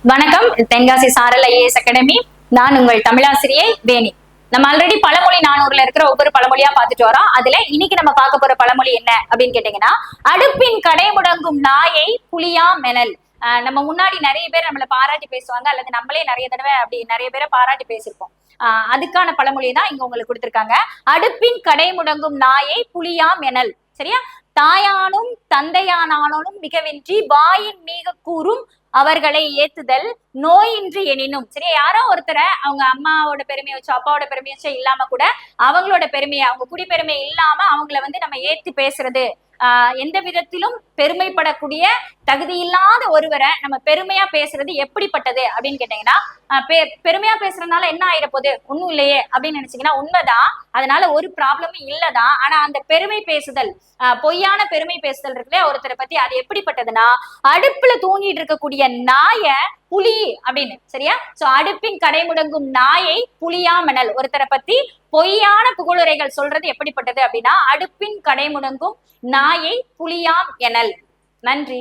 வணக்கம். தென்காசி சாரல் IAS academy. நான் உங்கள் தமிழாசிரியை வேணி. நம்ம ஆல்ரெடி பழமொழி 400ல இருக்கிற ஒவ்வொரு பழமொழியா பார்த்துட்டு வரோம். அதுல இன்னைக்கு நம்ம பார்க்க போற பழமொழி என்ன அப்படின்னு கேட்டீங்கன்னா, அடுப்பின் கடை முடங்கும் நாயை புலியா மெனல். நம்ம முன்னாடி நிறைய பேர் நம்மளை பாராட்டி பேசுவாங்க, அல்லது நம்மளே நிறைய தடவை அப்படி நிறைய பேரை பாராட்டி பேசியிருப்போம். அதுக்கான பழமொழி தான் இங்க உங்களுக்கு கொடுத்திருக்காங்க. அடுப்பின் கடை முடங்கும் நாயை புலியா மெனல். சரியா? தாயானும் தந்தையானாலும் மிகவின்றி வாயின் மீக கூறும் அவர்களை ஏத்துதல் நோயின்றி எனினும். சரியா? யாரோ ஒருத்தரை அவங்க அம்மாவோட பெருமையை வச்சு அப்பாவோட பெருமையை வச்சு இல்லாம கூட அவங்களோட பெருமையை, அவங்க குடிப்பெருமை இல்லாம அவங்கள நம்ம ஏத்தி பேசுறது, எந்த விதத்திலும் பெருமைப்படக்கூடிய தகுதி இல்லாத ஒருவரை நம்ம பெருமையா பேசுறது எப்படிப்பட்டது அப்படின்னு கேட்டீங்கன்னா, பெருமையா பேசுறதுனால என்ன ஆயிட போகுது, ஒண்ணும் இல்லையே அப்படின்னு நினைச்சீங்கன்னா உண்மைதான். அதனால ஒரு ப்ராப்ளமும் இல்லதான். ஆனா அந்த பெருமை பேசுதல், பொய்யான பெருமை பேசுதல் இருக்குல்ல ஒருத்தரை பத்தி, அது எப்படிப்பட்டதுன்னா அடுப்புல தூங்கிட்டு இருக்கக்கூடிய நாய புலி அப்படின்னு. சரியா? சோ அடுப்பின் கடை முடங்கும் நாயை புலியா மணல். ஒருத்தரை பத்தி பொய்யான புகழுரைகள் சொல்றது எப்படிப்பட்டது அப்படின்னா, அடுப்பின் கடை முடங்கும் நாயை புலியாம் எனல். நன்றி.